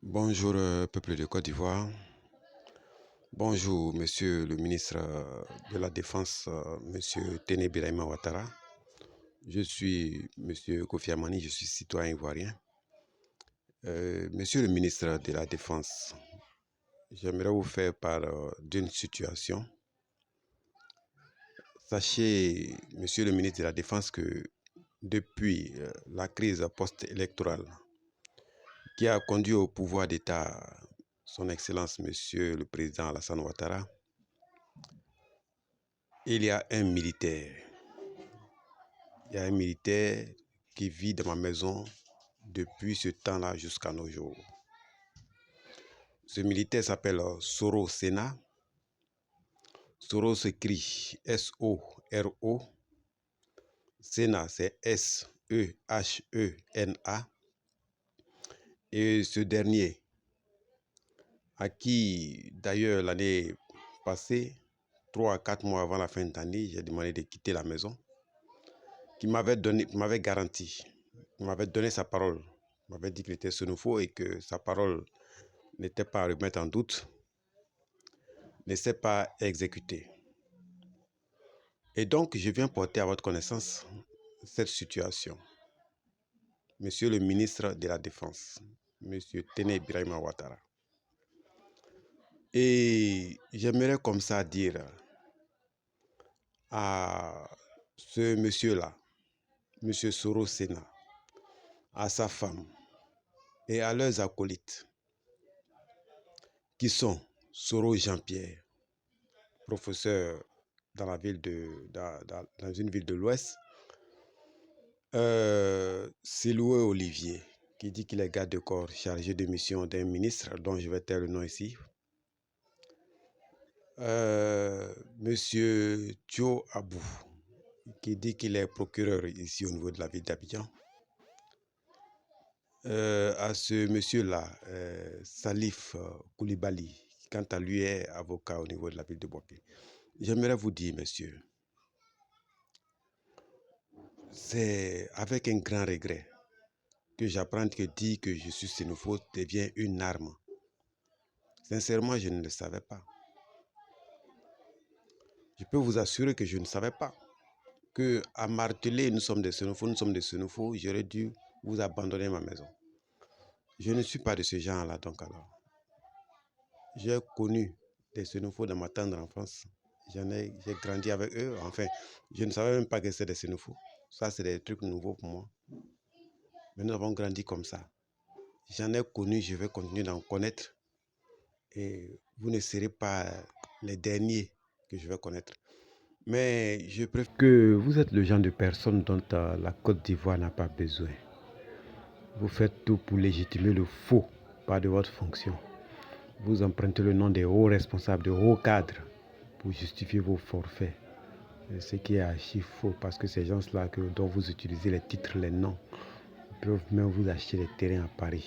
Bonjour, peuple de Côte d'Ivoire. Bonjour, monsieur le ministre de la Défense, monsieur Téné Birahima Ouattara. Je suis monsieur Kofi Amani, je suis citoyen ivoirien. Monsieur le ministre de la Défense, j'aimerais vous faire part d'une situation. Sachez, monsieur le ministre de la Défense, que depuis la crise post-électorale qui a conduit au pouvoir d'État son Excellence, Monsieur le Président Alassane Ouattara, il y a un militaire. Il y a un militaire qui vit dans ma maison depuis ce temps-là jusqu'à nos jours. Ce militaire s'appelle Soro Sena. Soro s'écrit S-O-R-O. Sena, c'est S-E-H-E-N-A. Et ce dernier, à qui d'ailleurs l'année passée, 3 à 4 mois avant la fin de l'année, j'ai demandé de quitter la maison, qui m'avait garanti, qui m'avait donné sa parole, m'avait dit qu'il était sénoufo et que sa parole n'était pas à remettre en doute, ne s'est pas exécutée. Et donc, je viens porter à votre connaissance cette situation. Monsieur le ministre de la Défense, monsieur Téné Birahima Ouattara. Et j'aimerais comme ça dire à ce monsieur-là, monsieur Soro Sena, à sa femme et à leurs acolytes, qui sont Soro Jean-Pierre, professeur dans la ville dans une ville de l'Ouest, Siloué Olivier, qui dit qu'il est garde de corps chargé de mission d'un ministre dont je vais taire le nom ici, monsieur Thio Abou, qui dit qu'il est procureur ici au niveau de la ville d'Abidjan, à ce monsieur-là, Salif Koulibaly, qui quant à lui est avocat au niveau de la ville de Bouaké. J'aimerais vous dire, monsieur, c'est avec un grand regret que j'apprends que dire que je suis xénophobe devient une arme. Sincèrement, je ne le savais pas. Je peux vous assurer que je ne savais pas que à marteler nous sommes des xénophobes, j'aurais dû vous abandonner ma maison. Je ne suis pas de ce genre-là, donc alors. J'ai connu des xénophobes dans ma tendre enfance. J'ai grandi avec eux. Enfin, je ne savais même pas que c'était des xénophobes. Ça, c'est des trucs nouveaux pour moi. Mais nous avons grandi comme ça. J'en ai connu, je vais continuer d'en connaître. Et vous ne serez pas les derniers que je vais connaître. Mais je préfère que vous êtes le genre de personne dont la Côte d'Ivoire n'a pas besoin. Vous faites tout pour légitimer le faux par de votre fonction. Vous empruntez le nom des hauts responsables, de hauts cadres pour justifier vos forfaits. Ce qui est archi faux parce que ces gens-là dont vous utilisez les titres, les noms, peuvent même vous acheter des terrains à Paris.